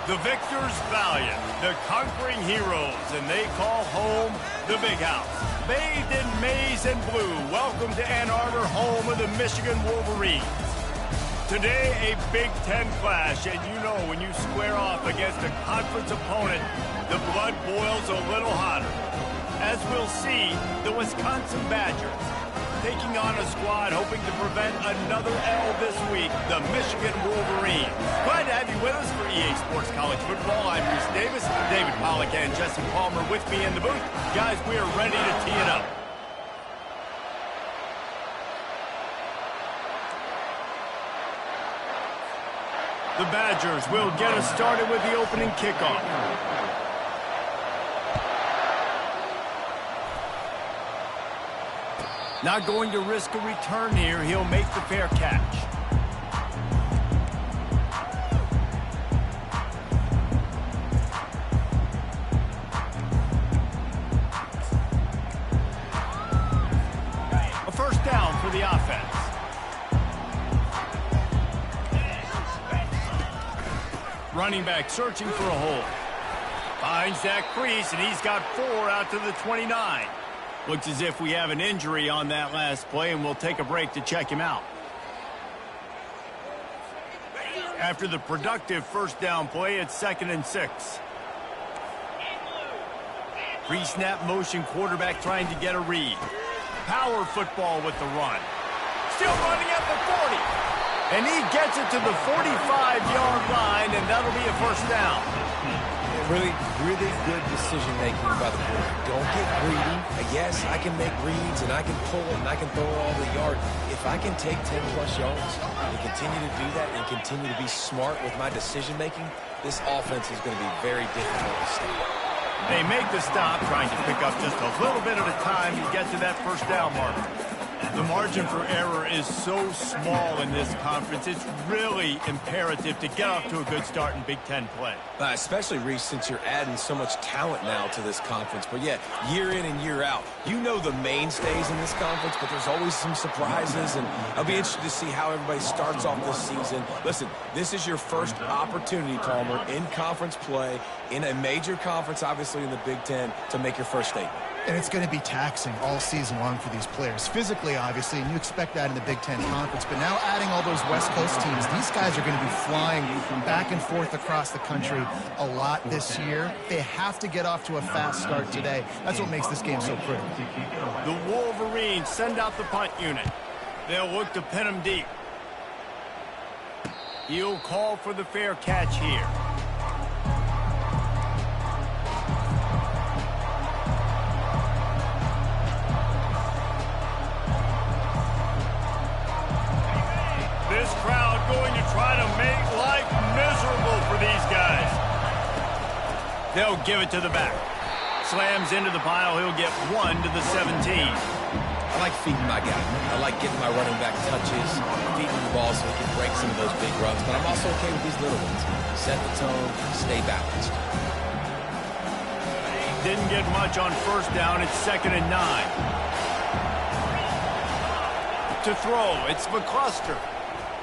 The victors valiant, the conquering heroes, and they call home the Big House. Bathed in maize and blue, welcome to Ann Arbor, home of the Michigan Wolverines. Today, a Big Ten clash, and you know when you square off against a conference opponent, the blood boils a little hotter. As we'll see, the Wisconsin Badgers taking on a squad hoping to prevent another L this week, the Michigan Wolverines. Glad to have you with us for EA Sports College Football. I'm Reese Davis, David Pollack and Jesse Palmer with me in the booth. Guys, we are ready to tee it up. The Badgers will get us started with the opening kickoff. Not going to risk a return here. He'll make the fair catch. A first down for the offense. Running back searching for a hole. Finds that crease, and he's got 4 out to the 29. Looks as if we have an injury on that last play, and we'll take a break to check him out. After the productive first down play, it's 2nd and 6. Pre-snap motion quarterback trying to get a read. Power football with the run. Still running at the 40. And he gets it to the 45-yard line, and that'll be a first down. Really good decision-making by the board. Don't get greedy. Yes, I can make reads, and I can pull it, and I can throw it all the yard. If I can take 10-plus yards and continue to do that and continue to be smart with my decision-making, this offense is going to be very difficult to stop. They make the stop, trying to pick up just a little bit at a time to get to that first down mark. The margin for error is so small in this conference, it's really imperative to get off to a good start in Big Ten play. Especially, Reese, since you're adding so much talent now to this conference. But, yeah, year in and year out, you know the mainstays in this conference, but there's always some surprises, and I'll be interested to see how everybody starts off this season. Listen, this is your first opportunity, Palmer, in conference play, in a major conference, obviously in the Big Ten, to make your first statement. And it's going to be taxing all season long for these players. Physically, obviously, and you expect that in the Big Ten Conference. But now adding all those West Coast teams, these guys are going to be flying back and forth across the country a lot this year. They have to get off to a fast start today. That's what makes this game so critical. The Wolverines send out the punt unit. They'll look to pin him deep. He'll call for the fair catch here. This crowd going to try to make life miserable for these guys. They'll give it to the back. Slams into the pile. He'll get 1 to the 17. I like feeding my guy. I like getting my running back touches, feeding the ball so he can break some of those big runs. But I'm also okay with these little ones. Set the tone, stay balanced. Didn't get much on first down. It's 2nd and 9. To throw, it's McCluster.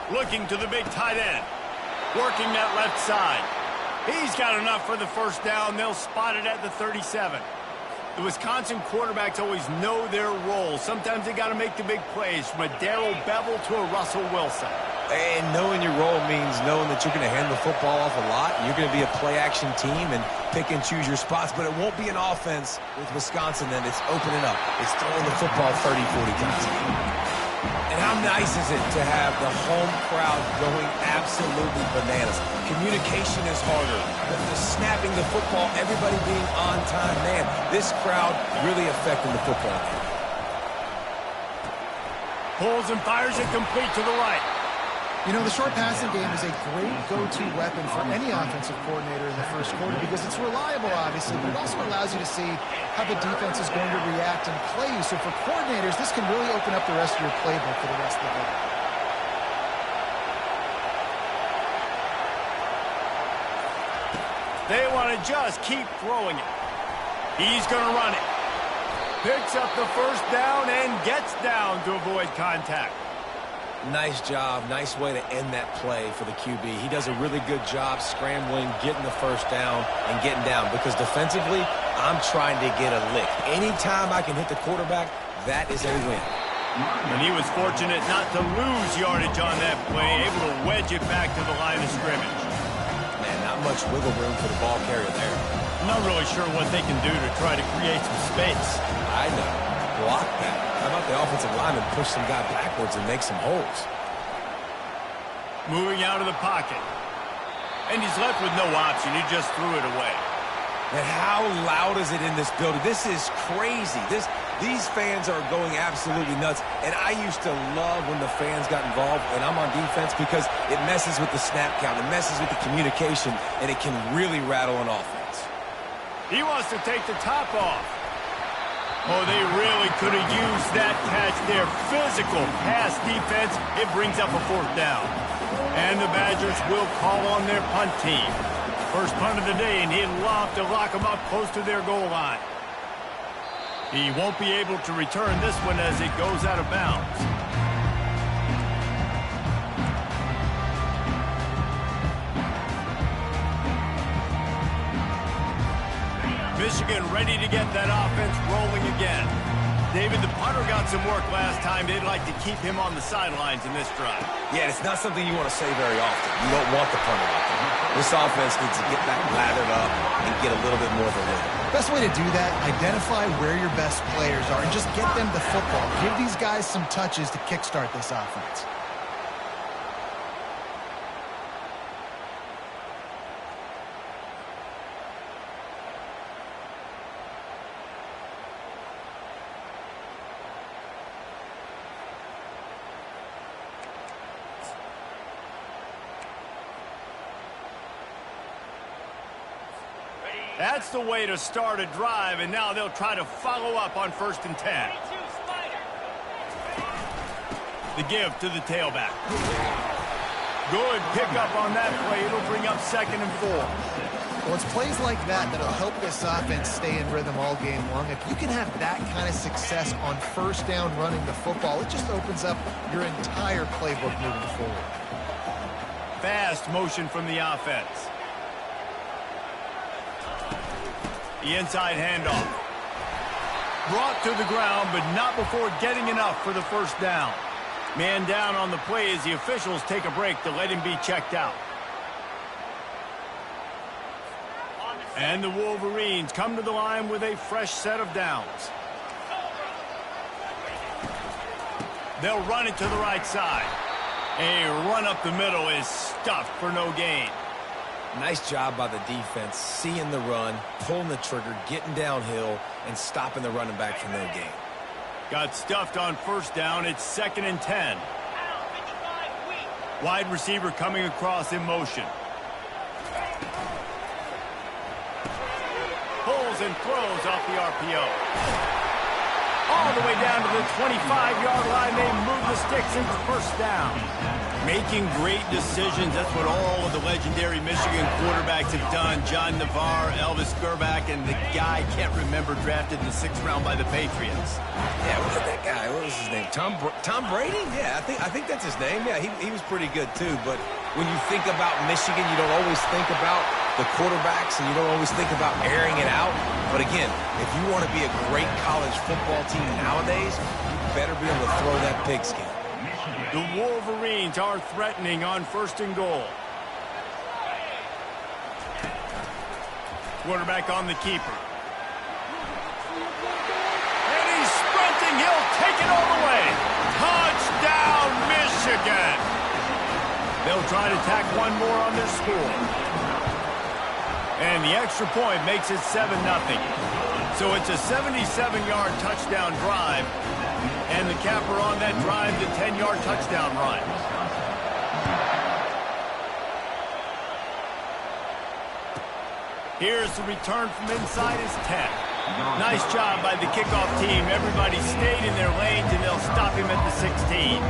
Looking to the big tight end. Working that left side. He's got enough for the first down. They'll spot it at the 37. The Wisconsin quarterbacks always know their role. Sometimes they got to make the big plays, from a Darrell Bevell to a Russell Wilson. And knowing your role means knowing that you're going to hand the football off a lot. And you're going to be a play-action team and pick and choose your spots. But it won't be an offense with Wisconsin that it's opening up. It's throwing the football 30, 40 times. And how nice is it to have the home crowd going absolutely bananas? Communication is harder. The snapping the football, everybody being on time. Man, this crowd really affecting the football game. Pulls and fires it complete to the right. You know, the short passing game is a great go-to weapon for any offensive coordinator in the first quarter because it's reliable, obviously, but it also allows you to see how the defense is going to react and play you. So for coordinators, this can really open up the rest of your playbook for the rest of the game. They want to just keep throwing it. He's going to run it. Picks up the first down and gets down to avoid contact. Nice job. Nice way to end that play for the QB. He does a really good job scrambling, getting the first down, and getting down. Because defensively, I'm trying to get a lick. Anytime I can hit the quarterback, that is a win. And he was fortunate not to lose yardage on that play, able to wedge it back to the line of scrimmage. Man, not much wiggle room for the ball carrier there. I'm not really sure what they can do to try to create some space. I know. Block that. How about the offensive lineman push some guy backwards and make some holes? Moving out of the pocket. And he's left with no option. He just threw it away. And how loud is it in this building? This is crazy. These fans are going absolutely nuts. And I used to love when the fans got involved, and I'm on defense, because it messes with the snap count. It messes with the communication, and it can really rattle an offense. He wants to take the top off. Oh, they really could have used that catch there. Physical pass defense. It brings up a 4th down. And the Badgers will call on their punt team. First punt of the day, and he'll lob to lock them up close to their goal line. He won't be able to return this one as it goes out of bounds. Michigan ready to get that offense rolling again. David, the punter got some work last time. They'd like to keep him on the sidelines in this drive. Yeah, it's not something you want to say very often. You don't want the punter out there. This offense needs to get back lathered up and get a little bit more of a lift. Best way to do that, identify where your best players are and just get them the football. Give these guys some touches to kickstart this offense. That's the way to start a drive, and now they'll try to follow up on 1st and 10. The give to the tailback. Good pickup on that play. It'll bring up 2nd and 4. Well, it's plays like that that'll help this offense stay in rhythm all game long. If you can have that kind of success on 1st down running the football, it just opens up your entire playbook moving forward. Fast motion from the offense. The inside handoff. Brought to the ground, but not before getting enough for the 1st down. Man down on the play as the officials take a break to let him be checked out. And the Wolverines come to the line with a fresh set of downs. They'll run it to the right side. A run up the middle is stuffed for no gain. Nice job by the defense, seeing the run, pulling the trigger, getting downhill, and stopping the running back for no gain. Got stuffed on 1st down. It's 2nd and 10. Wide receiver coming across in motion. Pulls and throws off the RPO. All the way down to the 25-yard line. They move the sticks into 1st down. Making great decisions. That's what all of the legendary Michigan quarterbacks have done. John Navarre, Elvis Grbac, and the guy, can't remember, drafted in the 6th round by the Patriots. Yeah, what was that guy? What was his name? Tom Brady? Yeah, I think that's his name. Yeah, he was pretty good too. But when you think about Michigan, you don't always think about the quarterbacks, and you don't always think about airing it out. But again, if you want to be a great college football team nowadays, you better be able to throw that pigskin. The Wolverines are threatening on 1st and goal. Quarterback on the keeper. And he's sprinting. He'll take it all the way. Touchdown, Michigan. They'll try to tack one more on their score. And the extra point makes it 7-0. So it's a 77-yard touchdown drive. And the capper on that drive, the 10-yard touchdown run. Here's the return from inside his 10. Nice job by the kickoff team. Everybody stayed in their lanes, and they'll stop him at the 16.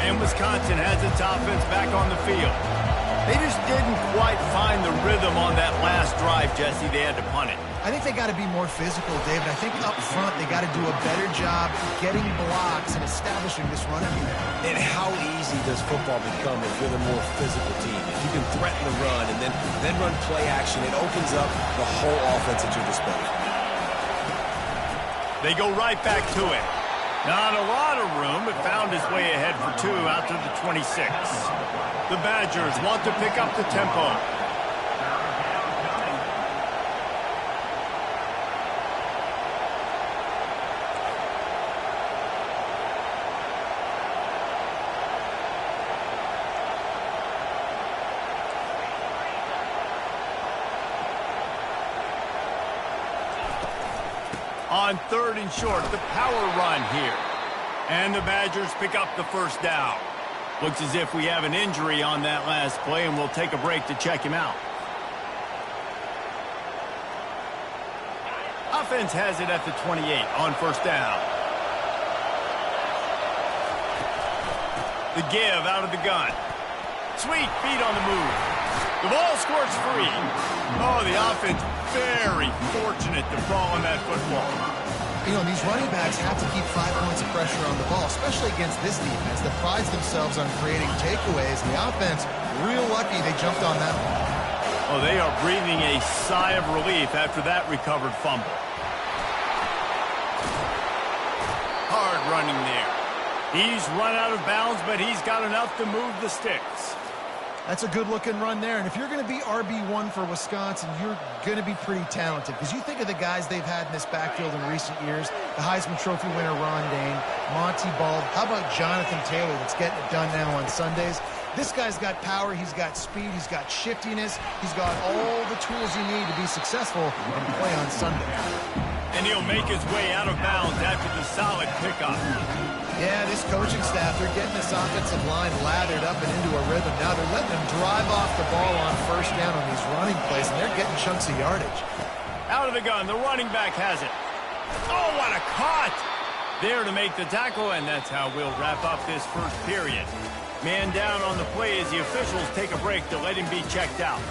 And Wisconsin has its offense back on the field. They just didn't quite find the rhythm on that last drive, Jesse. They had to punt it. I think they got to be more physical, David. I think up front they got to do a better job getting blocks and establishing this running game. And how easy does football become if you're the more physical team? If you can threaten the run and then run play action, it opens up the whole offense at your disposal. They go right back to it. Not a lot of room, but found his way ahead for 2 out to the 26. The Badgers want to pick up the tempo. On 3rd and short, the power run here. And the Badgers pick up the first down. Looks as if we have an injury on that last play, and we'll take a break to check him out. Offense has it at the 28 on 1st down. The give out of the gun. Sweet feet on the move. The ball squirts free. Oh, the offense very fortunate to fall on that football. You know, these running backs have to keep 5 points of pressure on the ball, especially against this defense that prides themselves on creating takeaways. And the offense, real lucky they jumped on that one. Oh, they are breathing a sigh of relief after that recovered fumble. Hard running there. He's run out of bounds, but he's got enough to move the sticks. That's a good-looking run there. And if you're going to be RB1 for Wisconsin, you're going to be pretty talented. Because you think of the guys they've had in this backfield in recent years, the Heisman Trophy winner Ron Dayne, Monty Ball. How about Jonathan Taylor that's getting it done now on Sundays? This guy's got power, he's got speed, he's got shiftiness, he's got all the tools you need to be successful and play on Sunday. And he'll make his way out of bounds after the solid pickup. Yeah, this coaching staff, they're getting this offensive line lathered up and into a rhythm. Now they're letting them drive off the ball on 1st down on these running plays, and they're getting chunks of yardage. Out of the gun, the running back has it. Oh, what a cut! There to make the tackle, and that's how we'll wrap up this 1st period. Man down on the play as the officials take a break to let him be checked out.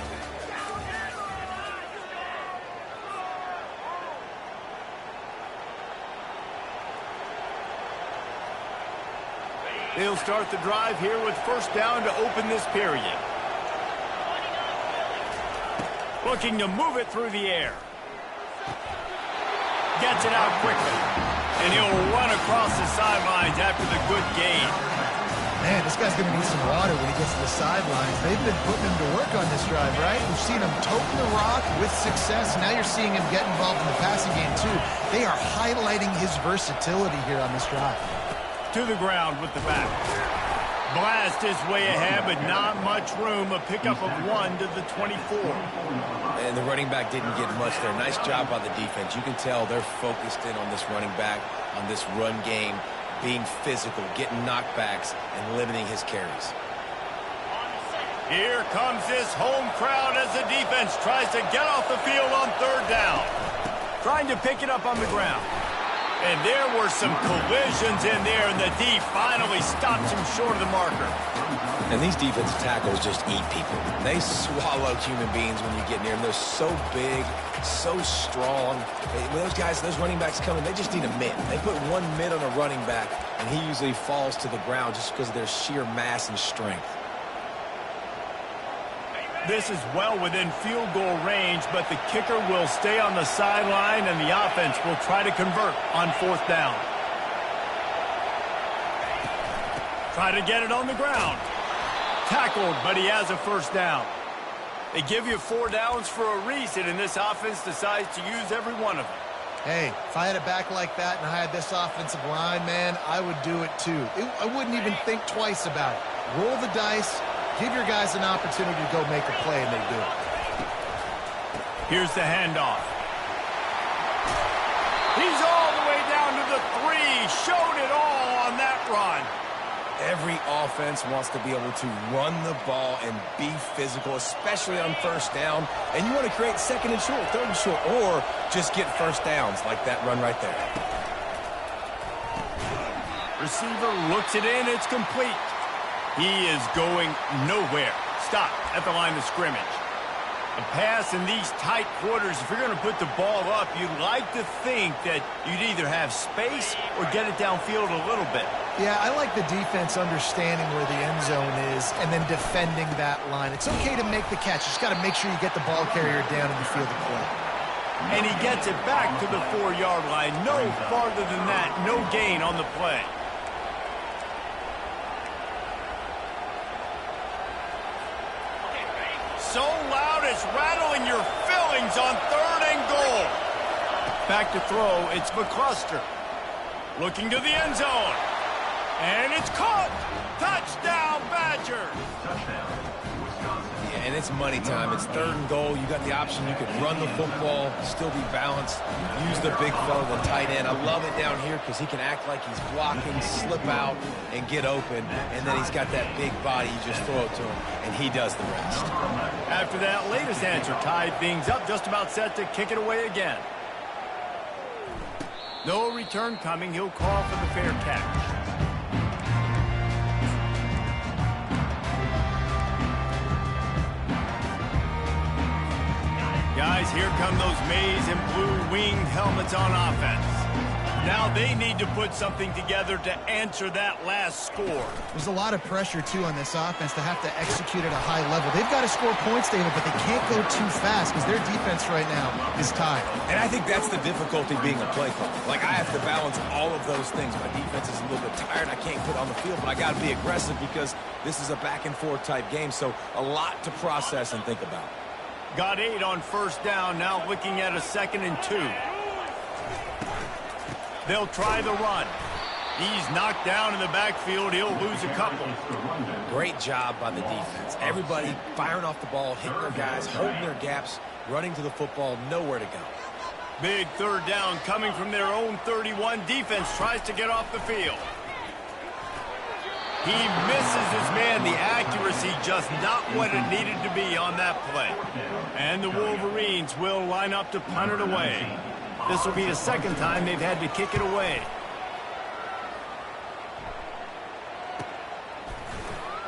They'll start the drive here with 1st down to open this period. Looking to move it through the air. Gets it out quickly. And he'll run across the sidelines after the good gain. Man, this guy's going to need some water when he gets to the sidelines. They've been putting him to work on this drive, right? We've seen him toting the rock with success. Now you're seeing him get involved in the passing game, too. They are highlighting his versatility here on this drive. To the ground with the back. Blast his way ahead, but not much room. A pickup of 1 to the 24. And the running back didn't get much there. Nice job by the defense. You can tell they're focused in on this running back, on this run game, being physical, getting knockbacks, and limiting his carries. Here comes this home crowd as the defense tries to get off the field on 3rd down. Trying to pick it up on the ground. And there were some collisions in there, and the D finally stops him short of the marker. And these defensive tackles just eat people. They swallow human beings when you get near them. They're so big, so strong. When those guys, those running backs come in, they just need a mid. They put 1 mid on a running back, and he usually falls to the ground just because of their sheer mass and strength. This is well within field goal range, but the kicker will stay on the sideline, and the offense will try to convert on 4th down. Try to get it on the ground. Tackled, but he has a 1st down. They give you 4 downs for a reason, and this offense decides to use every one of them. Hey, if I had a back like that and I had this offensive line, man, I would do it too. I wouldn't even think twice about it. Roll the dice. Give your guys an opportunity to go make a play, and they do it. Here's the handoff. He's all the way down to the 3. Showed it all on that run. Every offense wants to be able to run the ball and be physical, especially on 1st down. And you want to create 2nd and short, 3rd and short, or just get 1st downs like that run right there. Receiver looks it in. It's complete. He is going nowhere. Stop at the line of scrimmage. A pass in these tight quarters, if you're going to put the ball up, you'd like to think that you'd either have space or get it downfield a little bit. Yeah, I like the defense understanding where the end zone is and then defending that line. It's okay to make the catch. You just got to make sure you get the ball carrier down in the field of play. And he gets it back to the 4-yard line. No farther than that. No gain on the play. So loud it's rattling your fillings on 3rd and goal. Back to throw, it's McCluster. Looking to the end zone. And it's caught. Touchdown, Badgers. Yeah, and it's money time. It's 3rd and goal. You got the option. You could run the football, still be balanced, use the big fella, the tight end. I love it down here because he can act like he's blocking, slip out, and get open. And then he's got that big body. You just throw it to him, and he does the rest. After that latest answer, tied things up, just about set to kick it away again. No return coming. He'll call for the fair catch. Guys, here come those maize and blue winged helmets on offense. Now they need to put something together to answer that last score. There's a lot of pressure, too, on this offense to have to execute at a high level. They've got to score points, David, but they can't go too fast because their defense right now is tied. And I think that's the difficulty being a play caller. Like, I have to balance all of those things. My defense is a little bit tired. I can't put on the field, but I got to be aggressive because this is a back-and-forth type game, so a lot to process and think about. Got 8 on 1st down, now looking at a 2nd and 2. They'll try the run. He's knocked down in the backfield. He'll lose a couple. Great job by the defense. Everybody firing off the ball, hitting their guys, holding their gaps, running to the football, nowhere to go. Big 3rd down coming from their own 31. Defense tries to get off the field. He misses his man. The accuracy just not what it needed to be on that play. And the Wolverines will line up to punt it away. This will be the 2nd time they've had to kick it away.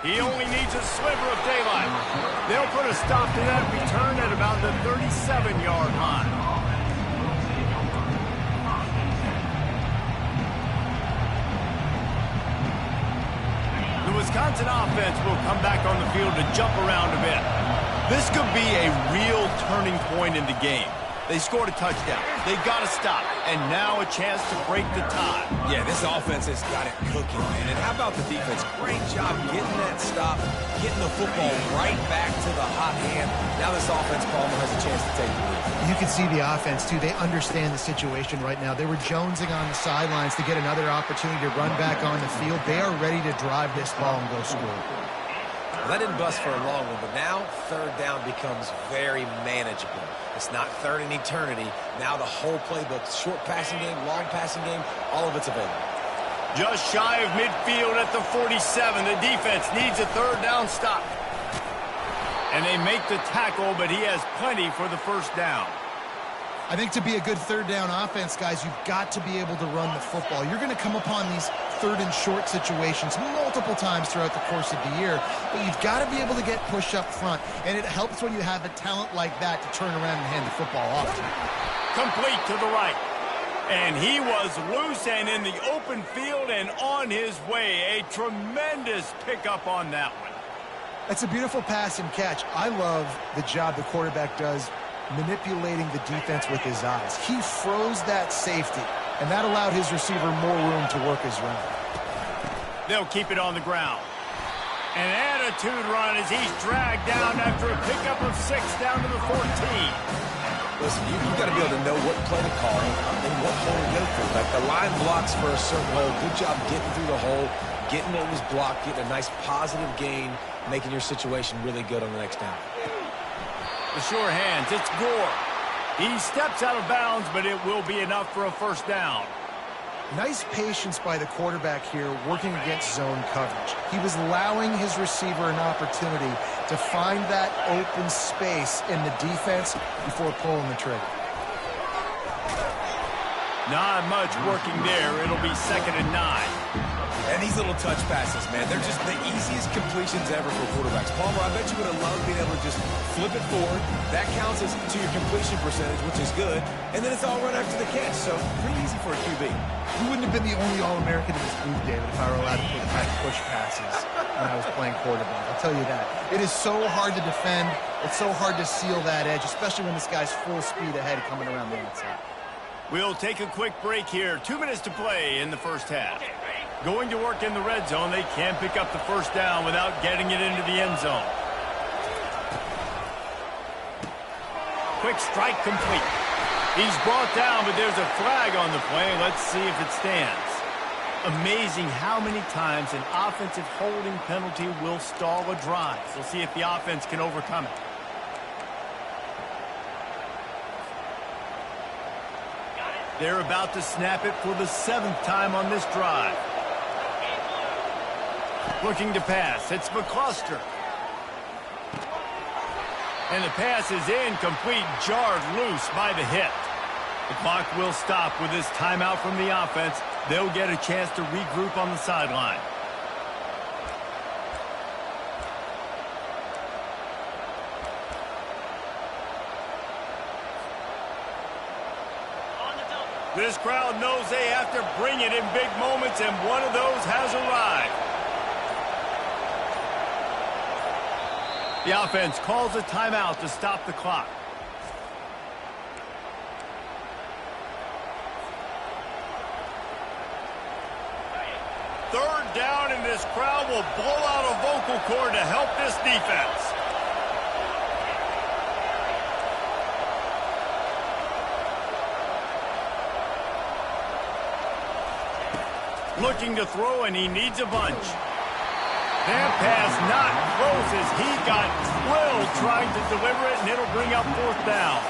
He only needs a sliver of daylight. They'll put a stop to that return at about the 37-yard line. The Wisconsin offense will come back on the field to jump around a bit. This could be a real turning point in the game. They scored a touchdown. They got to stop. And now a chance to break the tie. Yeah, this offense has got it cooking, man. And how about the defense? Great job getting that stop, getting the football right back to the hot hand. Now this offense, Palmer, has a chance to take the lead. You can see the offense, too. They understand the situation right now. They were jonesing on the sidelines to get another opportunity to run back on the field. They are ready to drive this ball and go score. Well, that didn't bust for a long one, but now 3rd down becomes very manageable. It's not 3rd in eternity. Now the whole playbook, short passing game, long passing game, all of it's available. Just shy of midfield at the 47. The defense needs a 3rd down stop. And they make the tackle, but he has plenty for the 1st down. I think to be a good 3rd down offense, guys, you've got to be able to run the football. You're going to come upon these 3rd and short situations multiple times throughout the course of the year, but you've got to be able to get push up front, and it helps when you have a talent like that to turn around and hand the football off to. Complete to the right. And he was loose and in the open field and on his way. A tremendous pickup on that one. That's a beautiful pass and catch. I love the job the quarterback does manipulating the defense with his eyes. He froze that safety, and that allowed his receiver more room to work his route. They'll keep it on the ground. An attitude run as he's dragged down after a pickup of 6 down to the 14. Listen, you got to be able to know what play to call and what hole to go through. Like the line blocks for a certain hole. Good job getting through the hole, getting what was blocked, getting a nice positive gain, making your situation really good on the next down. The sure hands, it's Gore. He steps out of bounds, but it will be enough for a 1st down. Nice patience by the quarterback here working against zone coverage. He was allowing his receiver an opportunity to find that open space in the defense before pulling the trigger. Not much working there. It'll be 2nd and 9. And these little touch passes, man, they're just the easiest completions ever for quarterbacks. Palmer, I bet you would have loved being able to just flip it forward. That counts as to your completion percentage, which is good. And then it's all run after the catch, so pretty easy for a QB. You wouldn't have been the only All-American in this booth, David, if I were allowed to try to push passes when I was playing quarterback. I'll tell you that. It is so hard to defend. It's so hard to seal that edge, especially when this guy's full speed ahead coming around the outside. We'll take a quick break here. 2 minutes to play in the first half. Going to work in the red zone. They can't pick up the first down without getting it into the end zone. Quick strike complete. He's brought down, but there's a flag on the play. Let's see if it stands. Amazing how many times an offensive holding penalty will stall a drive. We'll see if the offense can overcome it. They're about to snap it for the 7th time on this drive. Looking to pass. It's McCluster. And the pass is incomplete, jarred loose by the hit. The clock will stop with this timeout from the offense. They'll get a chance to regroup on the sideline. This crowd knows they have to bring it in big moments, and one of those has arrived. The offense calls a timeout to stop the clock. Third down, and this crowd will blow out a vocal cord to help this defense. Looking to throw, and he needs a bunch. That pass not close as he got drilled trying to deliver it, and it'll bring up 4th down.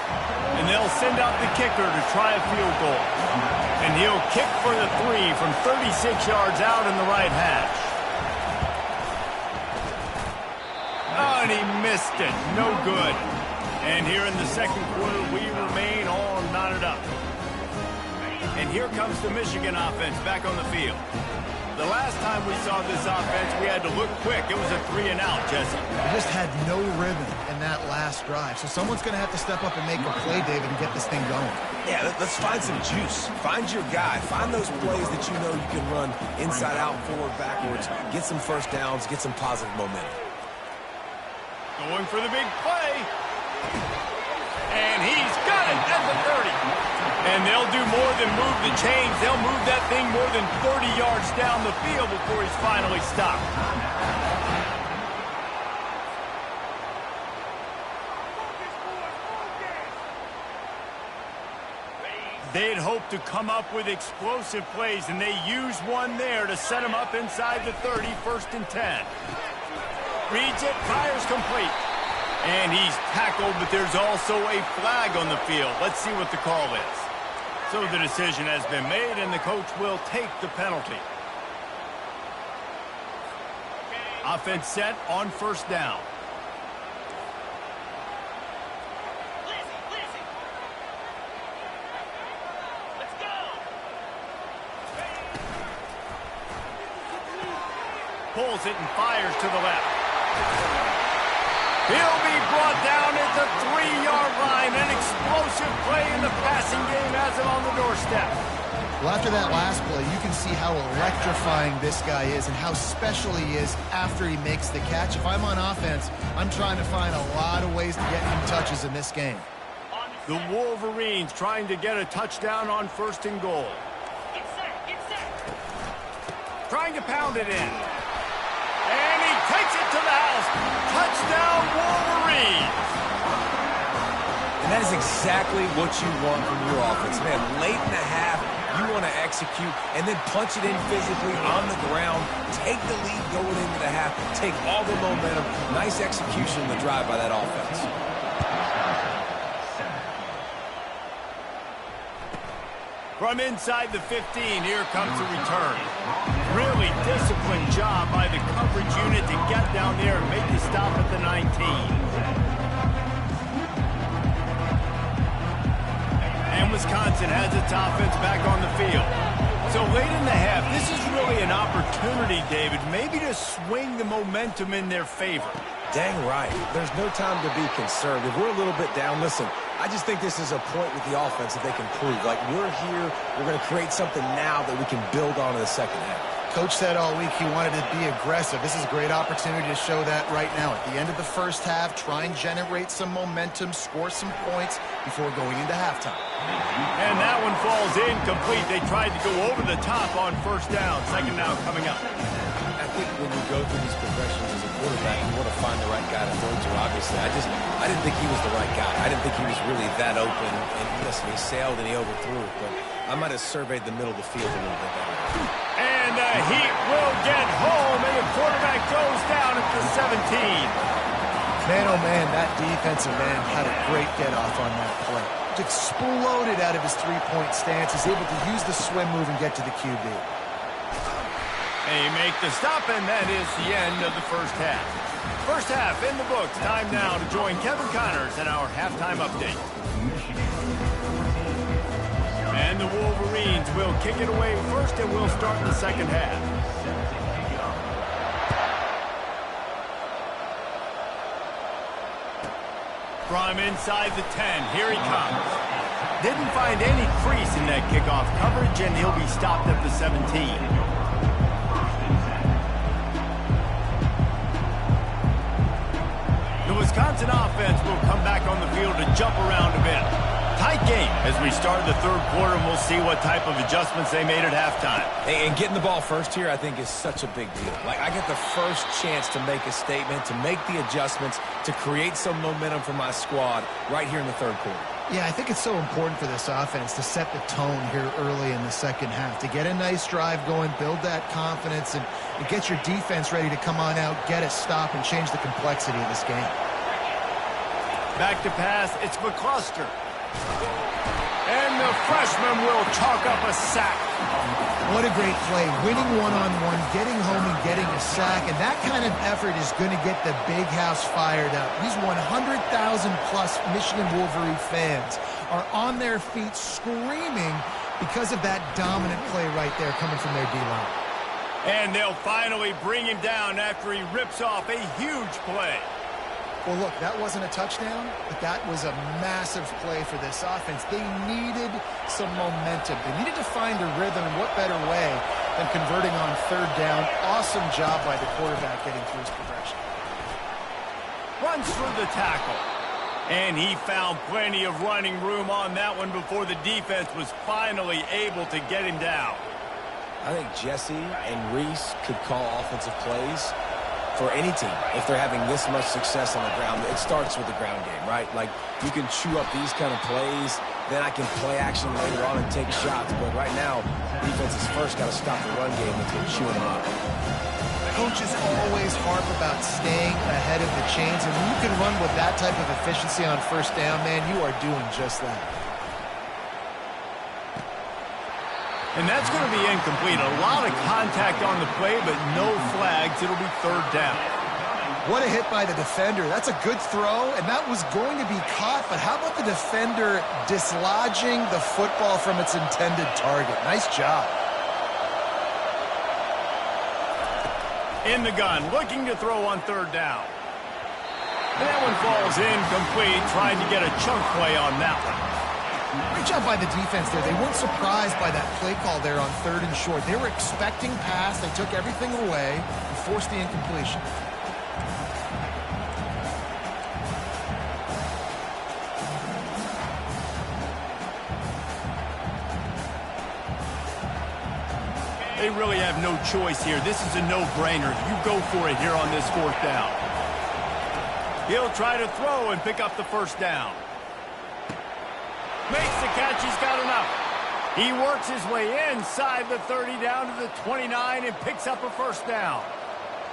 And they'll send out the kicker to try a field goal. And he'll kick for the 3 from 36 yards out in the right hash. Oh, and he missed it. No good. And here in the second quarter, we remain all knotted up. And here comes the Michigan offense back on the field. The last time we saw this offense, we had to look quick. It was a 3-and-out, Jesse. They just had no rhythm in that last drive. So someone's going to have to step up and make a play, David, and get this thing going. Yeah, let's find some juice. Find your guy. Find those plays that you know you can run inside out, forward, backwards. Get some first downs. Get some positive momentum. Going for the big play. And he's got it at the 30. And they'll do more than move the chains. They'll move that thing more than 30 yards down the field before he's finally stopped. They'd hoped to come up with explosive plays, and they used one there to set him up inside the 30, 1st and 10. Reads it, fires complete. And he's tackled, but there's also a flag on the field. Let's see what the call is. So the decision has been made, and the coach will take the penalty. Offense set on 1st down. Let's go. Pulls it and fires to the left. He'll be brought down at the 3-yard line. An explosive play in the passing game has him on the doorstep. Well, after that last play, you can see how electrifying this guy is and how special he is after he makes the catch. If I'm on offense, I'm trying to find a lot of ways to get him touches in this game. The Wolverines trying to get a touchdown on 1st and goal. Get set, get set. Trying to pound it in. And he takes it to the house. Touchdown, Wolverines. And that is exactly what you want from your offense. Man, late in the half, you want to execute and then punch it in physically on the ground. Take the lead going into the half. Take all the momentum. Nice execution in the drive by that offense. From inside the 15, here comes the return. Really disciplined job by the coverage unit to get down there and make the stop at the 19. And Wisconsin has its offense back on the field. So late in the half, this is really an opportunity, David, maybe to swing the momentum in their favor. Dang right. There's no time to be concerned. If we're a little bit down, listen, I just think this is a point with the offense that they can prove. Like, we're here, we're going to create something now that we can build on in the second half. Coach said all week he wanted to be aggressive. This is a great opportunity to show that right now. At the end of the first half, try and generate some momentum, score some points before going into halftime. And that one falls incomplete. They tried to go over the top on first down. Second down coming up. I think when you go through these progressions as a quarterback, you want to find the right guy to throw to, obviously. I didn't think he was the right guy. I didn't think he was really that open. And listen, he sailed and he overthrew it, but I might have surveyed the middle of the field a little bit better. And the Heat will get home, and the quarterback goes down at the 17. Man, oh man, that defensive end had a great get-off on that play. Exploded out of his three-point stance. He's able to use the swim move and get to the QB. They make the stop, and that is the end of the first half. First half in the books. Time now to join Kevin Connors in our halftime update. And the Wolverines will kick it away first, and we'll start the second half. From inside the 10, here he comes. Didn't find any crease in that kickoff coverage, and he'll be stopped at the 17. The Wisconsin offense will come back on the field to jump around a bit. Tight game as we start the third quarter, and we'll see what type of adjustments they made at halftime. And getting the ball first here, I think, is such a big deal. Like, I get the first chance to make a statement, to make the adjustments, to create some momentum for my squad right here in the third quarter. Yeah, I think it's so important for this offense to set the tone here early in the second half, to get a nice drive going, build that confidence, and get your defense ready to come on out, get a stop, and change the complexity of this game. Back to pass, it's McCluster. And the freshman will chalk up a sack. What a great play. Winning one-on-one, getting home and getting a sack. And that kind of effort is going to get the big house fired up. These 100,000-plus Michigan Wolverine fans are on their feet screaming because of that dominant play right there coming from their D-line. And they'll finally bring him down after he rips off a huge play. Well, look, that wasn't a touchdown, but that was a massive play for this offense. They needed some momentum. They needed to find a rhythm, and what better way than converting on third down. Awesome job by the quarterback getting through his progression. Runs through the tackle. And he found plenty of running room on that one before the defense was finally able to get him down. I think Jesse and Reese could call offensive plays for any team if they're having this much success on the ground. It starts with the ground game, right? Like, you can chew up these kind of plays, then I can play action later on and take shots. But right now, defense has first got to stop the run game that's been chewing them up. Coaches always harp about staying ahead of the chains, and when you can run with that type of efficiency on first down, man, you are doing just that. And that's going to be incomplete. A lot of contact on the play, but no flags. It'll be third down. What a hit by the defender. That's a good throw, and that was going to be caught, but how about the defender dislodging the football from its intended target? Nice job. In the gun, looking to throw on third down. And that one falls incomplete, trying to get a chunk play on that one. Great job by the defense there. They weren't surprised by that play call there on third and short. They were expecting pass. They took everything away and forced the incompletion. They really have no choice here. This is a no-brainer. You go for it here on this fourth down. He'll try to throw and pick up the first down. Makes the catch. He's got enough. He works his way inside the 30 down to the 29 and picks up a first down.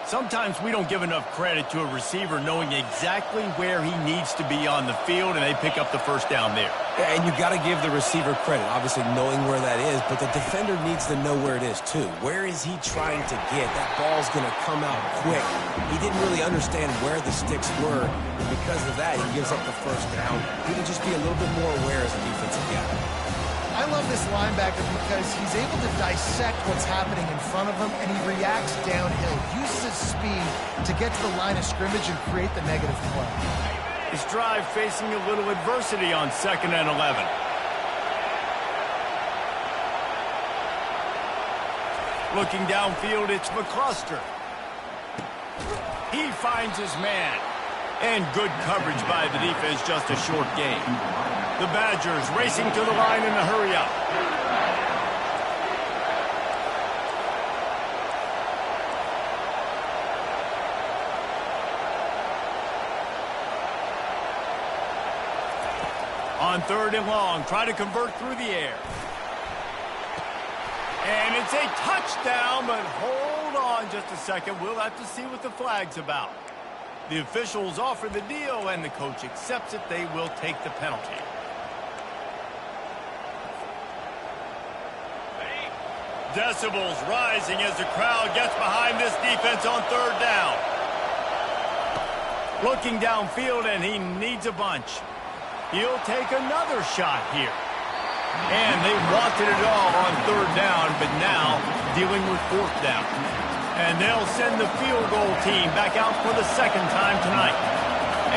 Sometimes we don't give enough credit to a receiver knowing exactly where he needs to be on the field, and they pick up the first down there. Yeah, and you got to give the receiver credit, obviously knowing where that is, but the defender needs to know where it is too. Where is he trying to get? That ball's going to come out quick. He didn't really understand where the sticks were, and because of that, he gives up the first down. He would just be a little bit more aware as a defensive guy. I love this linebacker because he's able to dissect what's happening in front of him, and he reacts downhill, uses his speed to get to the line of scrimmage and create the negative play. His drive facing a little adversity on 2nd and 11. Looking downfield, it's McCluster. He finds his man. And good coverage by the defense, just a short gain. The Badgers racing to the line in a hurry-up. On 3rd and long, try to convert through the air. And it's a touchdown, but hold on just a second. We'll have to see what the flag's about. The officials offer the deal, and the coach accepts it. They will take the penalty. Decibels rising as the crowd gets behind this defense on 3rd down. Looking downfield, and he needs a bunch. He'll take another shot here. And they wanted it all on 3rd down, but now dealing with 4th down. And they'll send the field goal team back out for the 2nd time tonight.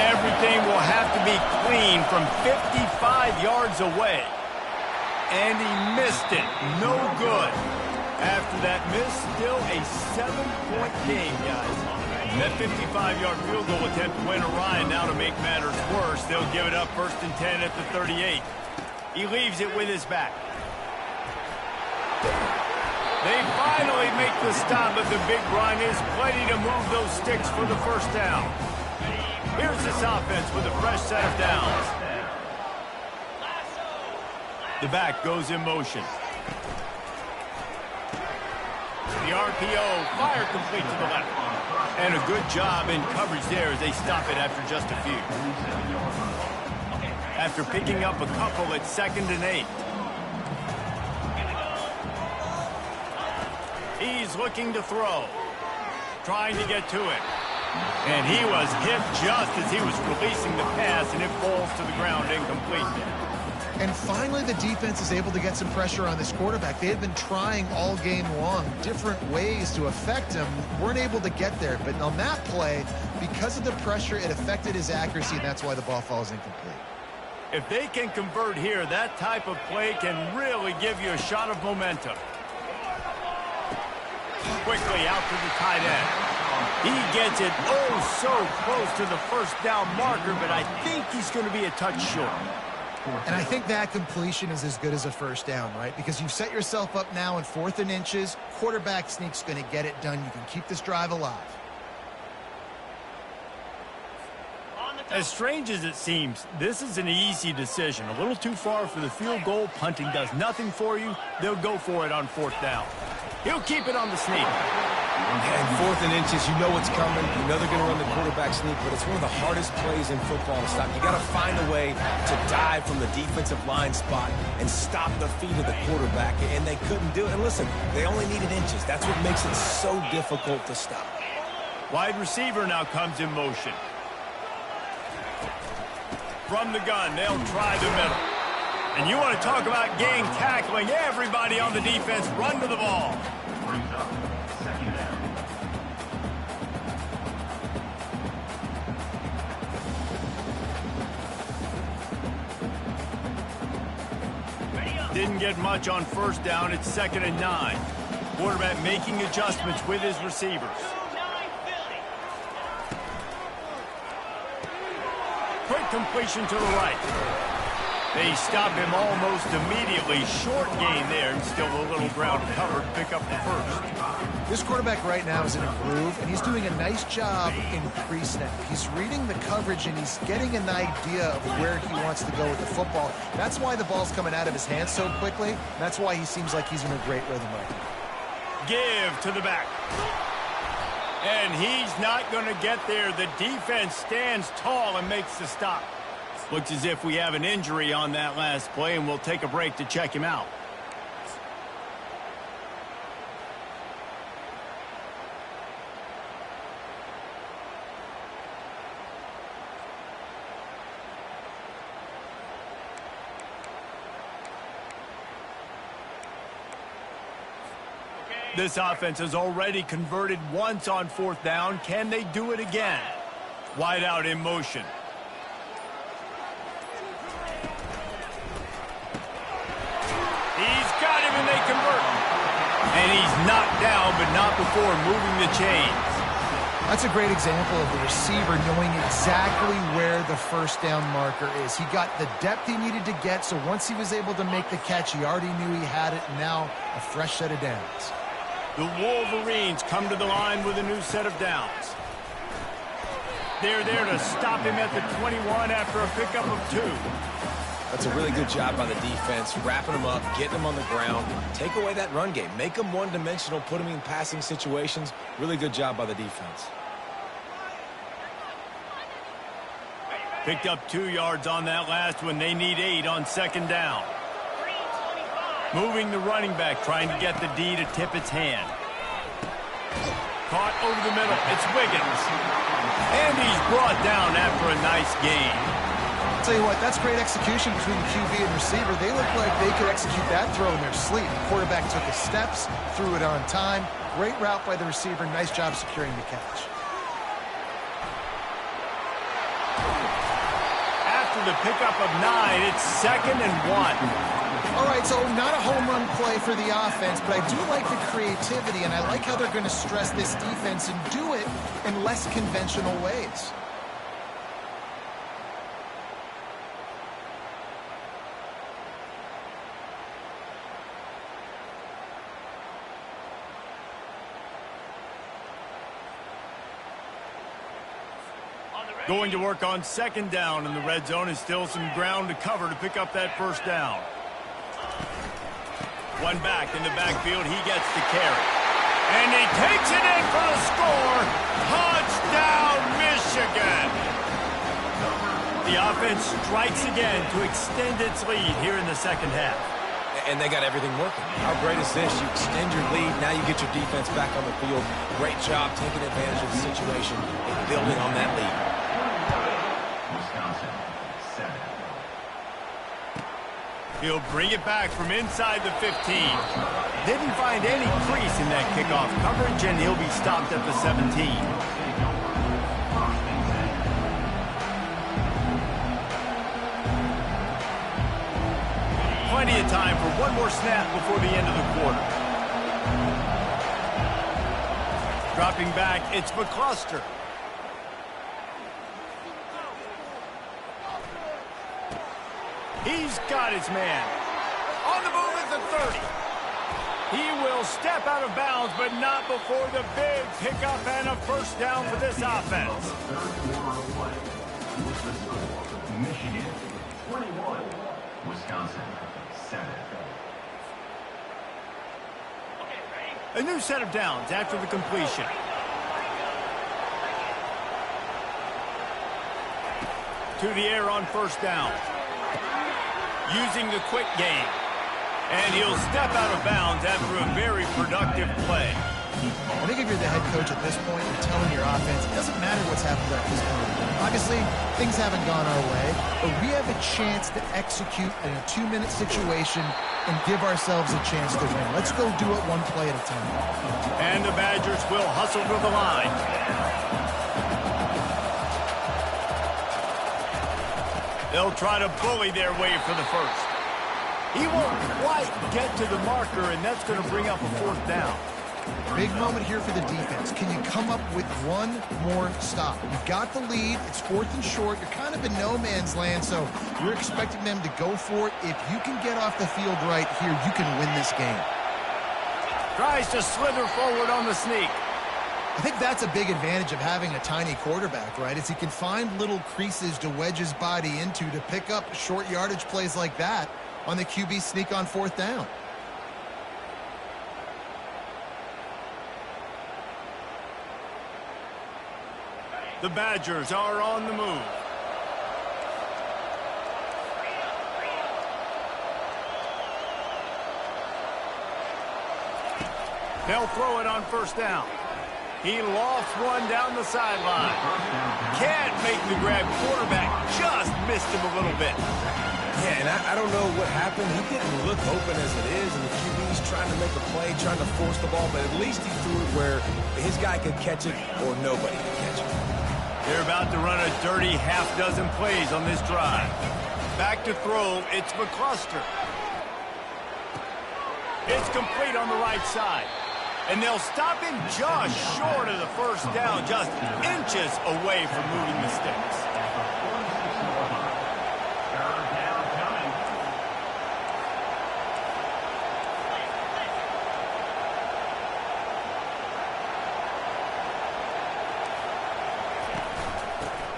Everything will have to be clean from 55 yards away. And he missed it. No good. After that miss, still a 7-point game, guys. That 55-yard field goal attempt went awry, and now to make matters worse, they'll give it up 1st and 10 at the 38. He leaves it with his back. They finally make the stop, but the big run is plenty to move those sticks for the 1st down. Here's this offense with a fresh set of downs. The back goes in motion. The RPO, fire complete to the left. And a good job in coverage there as they stop it after just a few. After picking up a couple at 2nd and 8. He's looking to throw. Trying to get to it. And he was hit just as he was releasing the pass, and it falls to the ground incomplete. And finally, the defense is able to get some pressure on this quarterback. They had been trying all game long different ways to affect him. Weren't able to get there. But on that play, because of the pressure, it affected his accuracy, and that's why the ball falls incomplete. If they can convert here, that type of play can really give you a shot of momentum. Quickly out to the tight end. He gets it oh so close to the 1st down marker, but I think he's going to be a touch short. And I think that completion is as good as a 1st down, right? Because you've set yourself up now in 4th and inches. Quarterback sneak's going to get it done. You can keep this drive alive. As strange as it seems, this is an easy decision. A little too far for the field goal. Punting does nothing for you. They'll go for it on 4th down. He'll keep it on the sneak. And 4th and inches, you know what's coming. You know they're going to run the quarterback sneak, but it's one of the hardest plays in football to stop. You got to find a way to dive from the defensive line spot and stop the feet of the quarterback, and they couldn't do it. And listen, they only needed inches. That's what makes it so difficult to stop. Wide receiver now comes in motion. From the gun, they'll try the middle. And you want to talk about gang tackling. Everybody on the defense run to the ball. Didn't get much on 1st down. It's 2nd and 9. Quarterback making adjustments with his receivers. Quick completion to the right. They stop him almost immediately. Short gain there, and still a little ground covered. Pick up the 1st. This quarterback right now is in a groove, and he's doing a nice job in pre-snap. He's reading the coverage, and he's getting an idea of where he wants to go with the football. That's why the ball's coming out of his hands so quickly. That's why he seems like he's in a great rhythm right now. Give to the back. And he's not going to get there. The defense stands tall and makes the stop. Looks as if we have an injury on that last play, and we'll take a break to check him out. This offense has already converted once on 4th down. Can they do it again? Wide out in motion. He's got him and they convert. And he's knocked down, but not before moving the chains. That's a great example of the receiver knowing exactly where the first down marker is. He got the depth he needed to get, so once he was able to make the catch, he already knew he had it, and now a fresh set of downs. The Wolverines come to the line with a new set of downs. They're there to stop him at the 21 after a pickup of 2. That's a really good job by the defense, wrapping them up, getting them on the ground. Take away that run game. Make them one-dimensional, put them in passing situations. Really good job by the defense. Picked up 2 yards on that last one. They need 8 on 2nd down. Moving the running back, trying to get the D to tip its hand. Caught over the middle. It's Wiggins. And he's brought down after a nice gain. I'll tell you what, that's great execution between the QB and receiver. They look like they could execute that throw in their sleep. The quarterback took his steps, threw it on time. Great route by the receiver. Nice job securing the catch. After the pickup of 9, it's 2nd and 1. All right, so not a home run play for the offense, but I do like the creativity, and I like how they're going to stress this defense and do it in less conventional ways. Going to work on 2nd down in the red zone is still some ground to cover to pick up that 1st down. One back in the backfield. He gets the carry. And he takes it in for the score. Touchdown, Michigan. The offense strikes again to extend its lead here in the 2nd half. And they got everything working. How great is this? You extend your lead. Now you get your defense back on the field. Great job taking advantage of the situation and building on that lead. Wisconsin, 7. He'll bring it back from inside the 15. Didn't find any crease in that kickoff coverage, and he'll be stopped at the 17. Plenty of time for one more snap before the end of the quarter. Dropping back, it's McCluster. He's got his man. On the move at the 30. He will step out of bounds, but not before the big pickup and a 1st down for this offense. Michigan, 21. Wisconsin, 7. A new set of downs after the completion. To the air on 1st down. Using the quick game. And he'll step out of bounds after a very productive play. I think if you're the head coach at this point, you're telling your offense, it doesn't matter what's happened at this point. Obviously, things haven't gone our way, but we have a chance to execute in a 2-minute situation and give ourselves a chance to win. Let's go do it one play at a time. And the Badgers will hustle to the line. They'll try to bully their way for the 1st. He won't quite get to the marker, and that's going to bring up a 4th down. Big moment here for the defense. Can you come up with one more stop? You've got the lead. It's 4th and short. You're kind of in no man's land, so you're expecting them to go for it. If you can get off the field right here, you can win this game. Tries to slither forward on the sneak. I think that's a big advantage of having a tiny quarterback, right? Is he can find little creases to wedge his body into to pick up short yardage plays like that on the QB sneak on 4th down. The Badgers are on the move. They'll throw it on 1st down. He lofts one down the sideline. Can't make the grab. Quarterback just missed him a little bit. Yeah, and I don't know what happened. He didn't look open as it is, and the QB's trying to make a play, trying to force the ball, but at least he threw it where his guy could catch it or nobody could catch it. They're about to run a dirty half-dozen plays on this drive. Back to throw, it's McCluster. It's complete on the right side. And they'll stop him just short of the first down, just inches away from moving the sticks.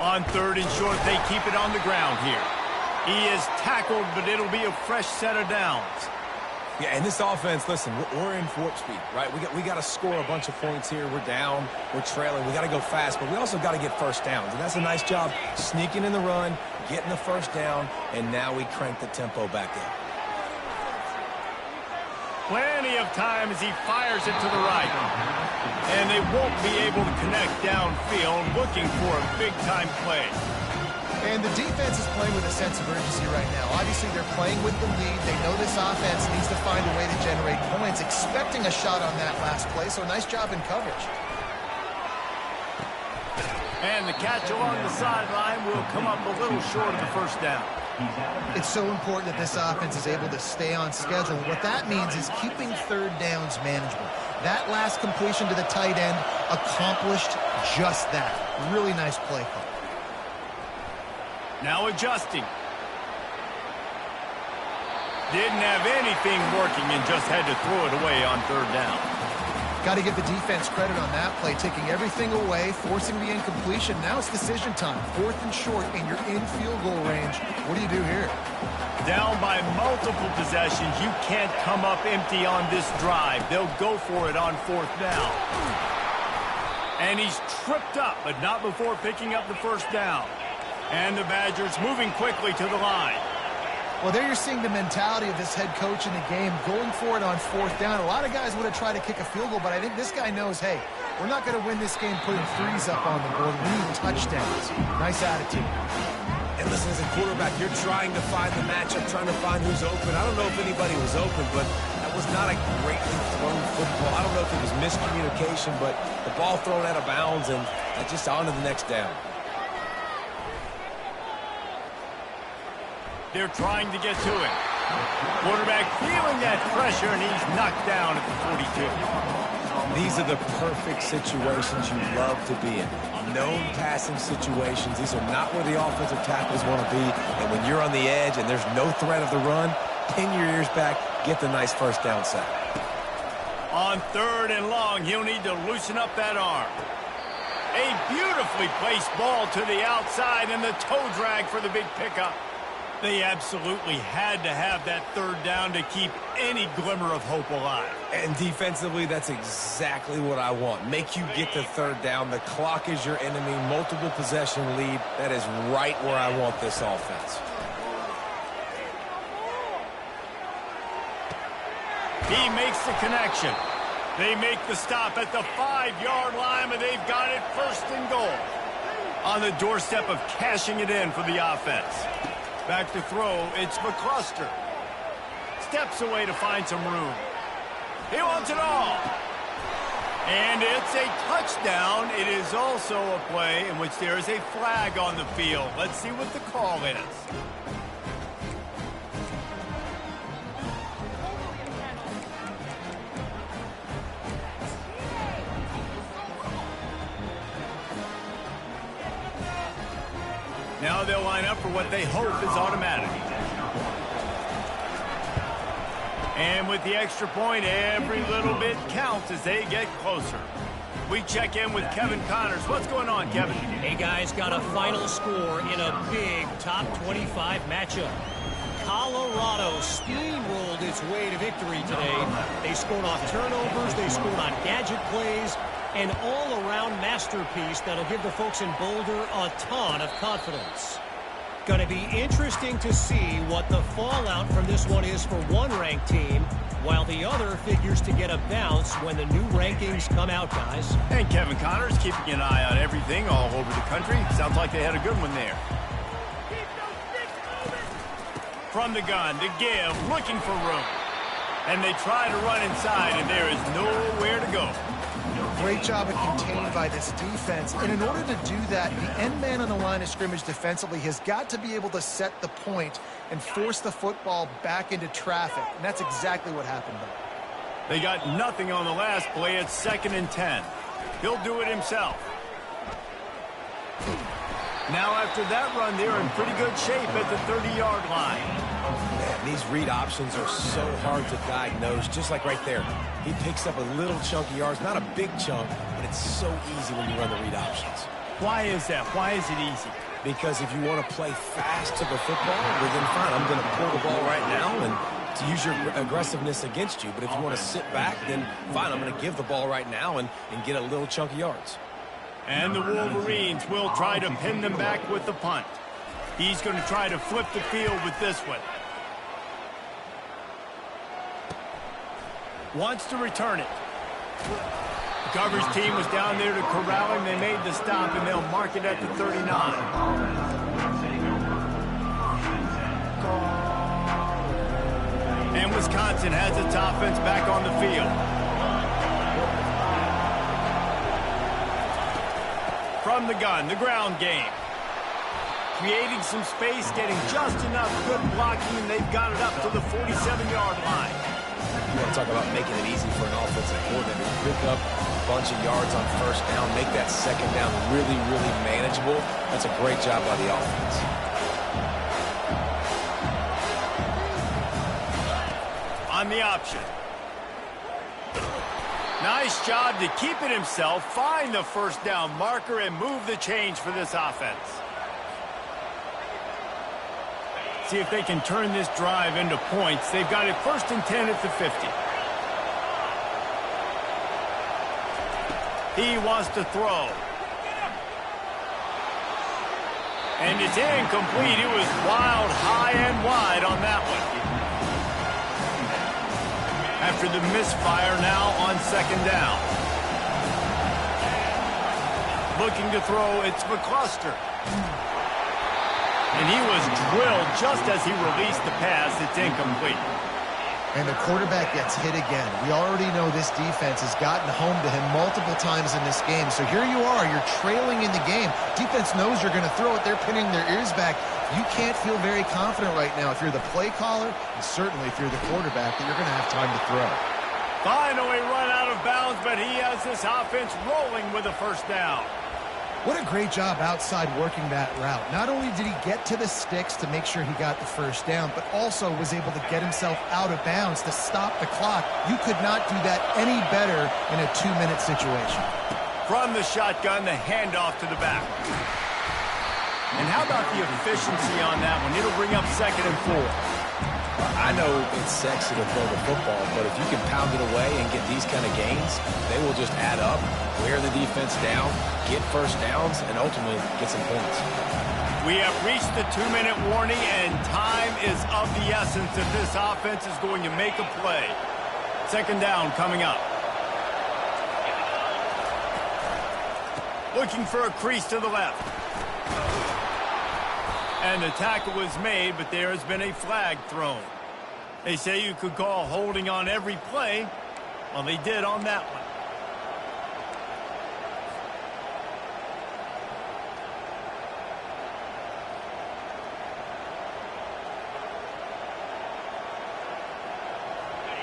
On third and short, they keep it on the ground here. He is tackled, but it'll be a fresh set of downs. Yeah, and this offense, listen, we're in warp speed, right? We got to score a bunch of points here. We're down, we're trailing. We got to go fast, but we also got to get first downs. And that's a nice job sneaking in the run, getting the first down, and now we crank the tempo back up. Plenty of time as he fires it to the right. And they won't be able to connect downfield, looking for a big-time play. And the defense is playing with a sense of urgency right now. Obviously, they're playing with the lead. They know this offense needs to find a way to generate points, expecting a shot on that last play, so nice job in coverage. And the catch along the sideline will come up a little short of the first down. It's so important that this offense is able to stay on schedule. What that means is keeping third downs manageable. That last completion to the tight end accomplished just that. Really nice play call. Now adjusting. Didn't have anything working and just had to throw it away on third down. Got to give the defense credit on that play, taking everything away, forcing the incompletion. Now it's decision time. Fourth and short, and you're in field goal range. What do you do here? Down by multiple possessions, you can't come up empty on this drive. They'll go for it on fourth down. And he's tripped up, but not before picking up the first down. And the Badgers moving quickly to the line. Well, there you're seeing the mentality of this head coach in the game, going for it on fourth down. A lot of guys would have tried to kick a field goal, but I think this guy knows, hey, we're not going to win this game putting threes up on the board. We need touchdowns. Nice attitude. And listen, as a quarterback, you're trying to find the matchup, trying to find who's open. I don't know if anybody was open, but that was not a greatly thrown football. I don't know if it was miscommunication, but the ball thrown out of bounds and just on to the next down. They're trying to get to it. Quarterback feeling that pressure, and he's knocked down at the 42. These are the perfect situations you love to be in. Known passing situations. These are not where the offensive tackles want to be. And when you're on the edge and there's no threat of the run, pin your ears back, get the nice first down sack. On third and long, he'll need to loosen up that arm. A beautifully placed ball to the outside, and the toe drag for the big pickup. They absolutely had to have that third down to keep any glimmer of hope alive. And defensively, that's exactly what I want. Make you get the third down. The clock is your enemy. Multiple possession lead. That is right where I want this offense. He makes the connection. They make the stop at the 5-yard line, and they've got it first and goal. On the doorstep of cashing it in for the offense. Back to throw, it's McCluster. Steps away to find some room. He wants it all. And it's a touchdown. It is also a play in which there is a flag on the field. Let's see what the call is. Now they'll line up for what they hope is automatic. And with the extra point, every little bit counts as they get closer. We check in with Kevin Connors. What's going on, Kevin? Hey, guys, got a final score in a big top 25 matchup. Colorado steamrolled its way to victory today. They scored off turnovers, they scored on gadget plays, an all-around masterpiece that'll give the folks in Boulder a ton of confidence. Going to be interesting to see what the fallout from this one is for one ranked team, while the other figures to get a bounce when the new rankings come out, guys. And Kevin Connors keeping an eye on everything all over the country. Sounds like they had a good one there. From the gun to give, looking for room. And they try to run inside, and there is nowhere to go. Great job of contained by this defense. And in order to do that, the end man on the line of scrimmage defensively has got to be able to set the point and force the football back into traffic. And that's exactly what happened there. They got nothing on the last play. It's 2nd and 10. He'll do it himself. Now after that run, they're in pretty good shape at the 30-yard line. Man, these read options are so hard to diagnose, just like right there. He picks up a little chunk of yards, not a big chunk, but it's so easy when you run the read options. Why is that? Why is it easy? Because if you want to play fast to the football, well then fine, I'm going to pull the ball right now and to use your aggressiveness against you. But if you want to sit back, then fine, I'm going to give the ball right now and get a little chunk of yards. And the Wolverines will try to pin them back with the punt. He's going to try to flip the field with this one. Wants to return it. The coverage team was down there to corral him. They made the stop, and they'll mark it at the 39. And Wisconsin has its offense back on the field. From the gun, the ground game. Creating some space, getting just enough good blocking, and they've got it up to the 47-yard line. You want to talk about making it easy for an offensive coordinator. Pick up a bunch of yards on 1st down, make that 2nd down really, really manageable. That's a great job by the offense. On the option. Nice job to keep it himself, find the 1st down marker, and move the change for this offense. See if they can turn this drive into points. They've got it 1st and 10 at the 50. He wants to throw. And it's incomplete. It was wild, high and wide on that one. After the misfire, now on 2nd down. Looking to throw, it's McCluster. And he was drilled just as he released the pass. It's incomplete. And the quarterback gets hit again. We already know this defense has gotten home to him multiple times in this game. So here you are, you're trailing in the game. Defense knows you're going to throw it. They're pinning their ears back. You can't feel very confident right now if you're the play caller, and certainly if you're the quarterback, that you're going to have time to throw. Finally run out of bounds, but he has this offense rolling with a 1st down. What a great job outside working that route. Not only did he get to the sticks to make sure he got the 1st down, but also was able to get himself out of bounds to stop the clock. You could not do that any better in a 2-minute situation. From the shotgun, the handoff to the back. And how about the efficiency on that one? It'll bring up 2nd and 4. I know it's sexy to throw the football, but if you can pound it away and get these kind of gains, they will just add up, wear the defense down, get 1st downs, and ultimately get some points. We have reached the 2-minute warning, and time is of the essence if this offense is going to make a play. 2nd down coming up. Looking for a crease to the left. And the tackle was made, but there has been a flag thrown. They say you could call holding on every play. Well, they did on that one.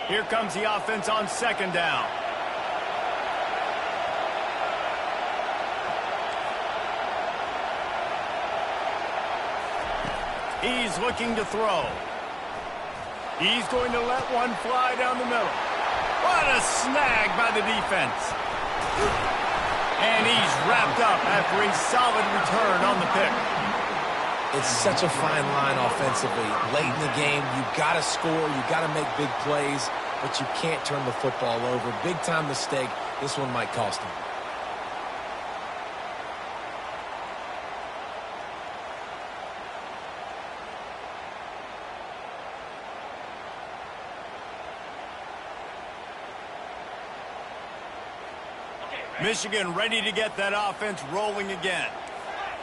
Here comes the offense on 2nd down. He's looking to throw. He's going to let one fly down the middle. What a snag by the defense. And he's wrapped up after a solid return on the pick. It's such a fine line offensively. Late in the game, you've got to score, you've got to make big plays, but you can't turn the football over. Big-time mistake. This one might cost him. Michigan ready to get that offense rolling again.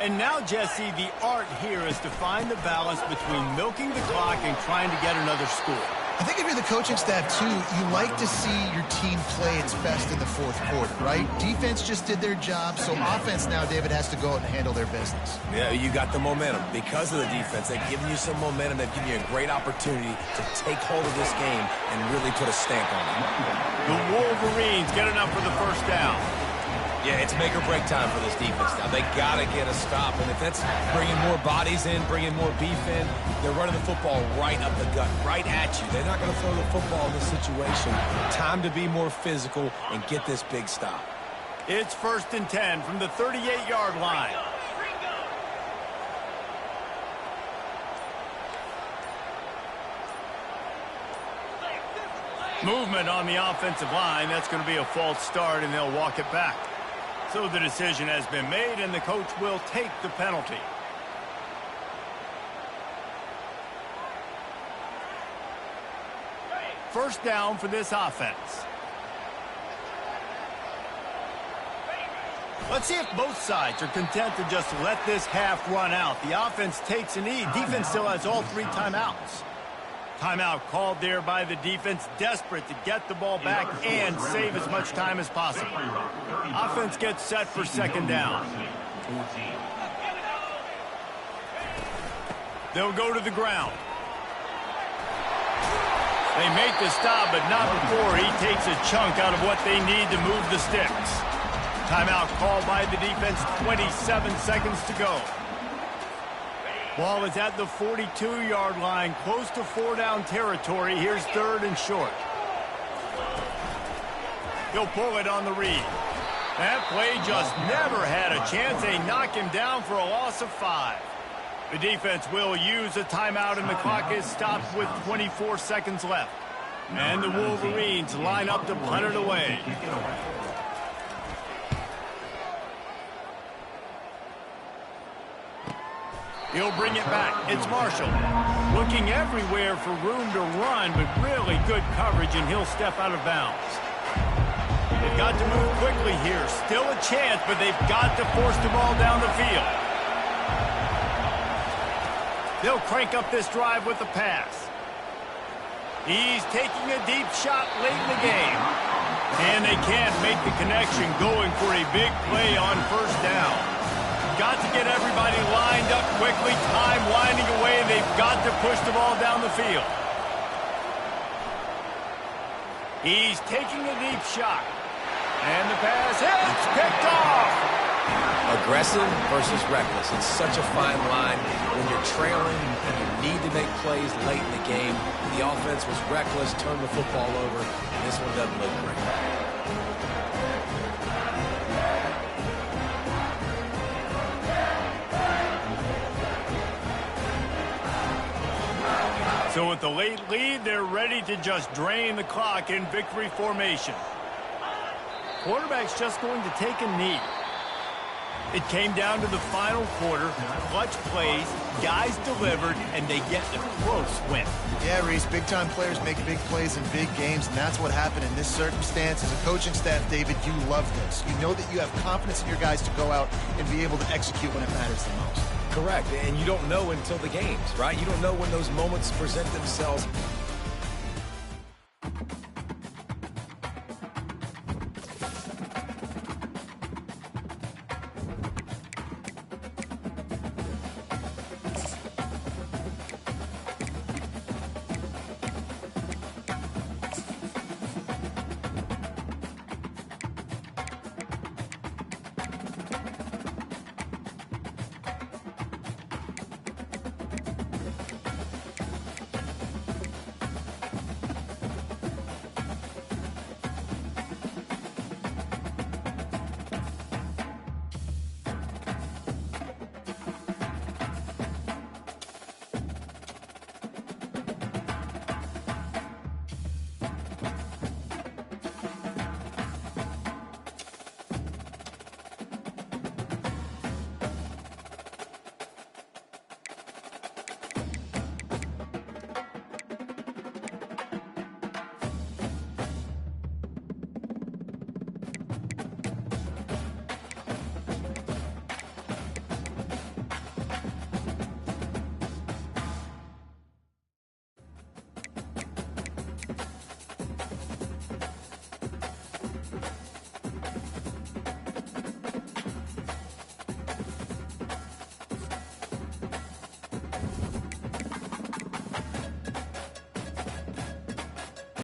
And now, Jesse, the art here is to find the balance between milking the clock and trying to get another score. I think if you're the coaching staff, too, you like to see your team play its best in the fourth quarter, right? Defense just did their job, so offense now, David, has to go out and handle their business. Yeah, you got the momentum. Because of the defense, they've given you some momentum. They've given you a great opportunity to take hold of this game and really put a stamp on it. The Wolverines get enough for the first down. Yeah, it's make or break time for this defense now. They got to get a stop, and if that's bringing more bodies in, bringing more beef in, they're running the football right up the gut, right at you. They're not going to throw the football in this situation. Time to be more physical and get this big stop. It's 1st and 10 from the 38-yard line. Movement on the offensive line. That's going to be a false start, and they'll walk it back. So the decision has been made, and the coach will take the penalty. First down for this offense. Let's see if both sides are content to just let this half run out. The offense takes a knee. Defense still has all 3 timeouts. Timeout called there by the defense, desperate to get the ball back and save as much time as possible. Offense gets set for 2nd down. They'll go to the ground. They make the stop, but not before he takes a chunk out of what they need to move the sticks. Timeout called by the defense, 27 seconds to go. Ball is at the 42-yard line, close to 4-down territory. Here's 3rd and short. He'll pull it on the read. That play just never had a chance. They knock him down for a loss of 5. The defense will use a timeout, and the clock is stopped with 24 seconds left. And the Wolverines line up to punt it away. He'll bring it back. It's Marshall. Looking everywhere for room to run, but really good coverage, and he'll step out of bounds. They've got to move quickly here. Still a chance, but they've got to force the ball down the field. They'll crank up this drive with the pass. He's taking a deep shot late in the game. And they can't make the connection, going for a big play on 1st down. Got to get everybody lined up quickly. Time winding away, and they've got to push the ball down the field. He's taking a deep shot. And the pass hits, picked off. Aggressive versus reckless. It's such a fine line when you're trailing and you need to make plays late in the game. The offense was reckless, turned the football over, and this one doesn't look great. So with the late lead, they're ready to just drain the clock in victory formation. Quarterback's just going to take a knee. It came down to the final quarter. Clutch plays, guys delivered, and they get a close win. Yeah, Reese, big-time players make big plays in big games, and that's what happened in this circumstance. As a coaching staff, David, you love this. You know that you have confidence in your guys to go out and be able to execute when it matters the most. Correct, and you don't know until the games, right? You don't know when those moments present themselves.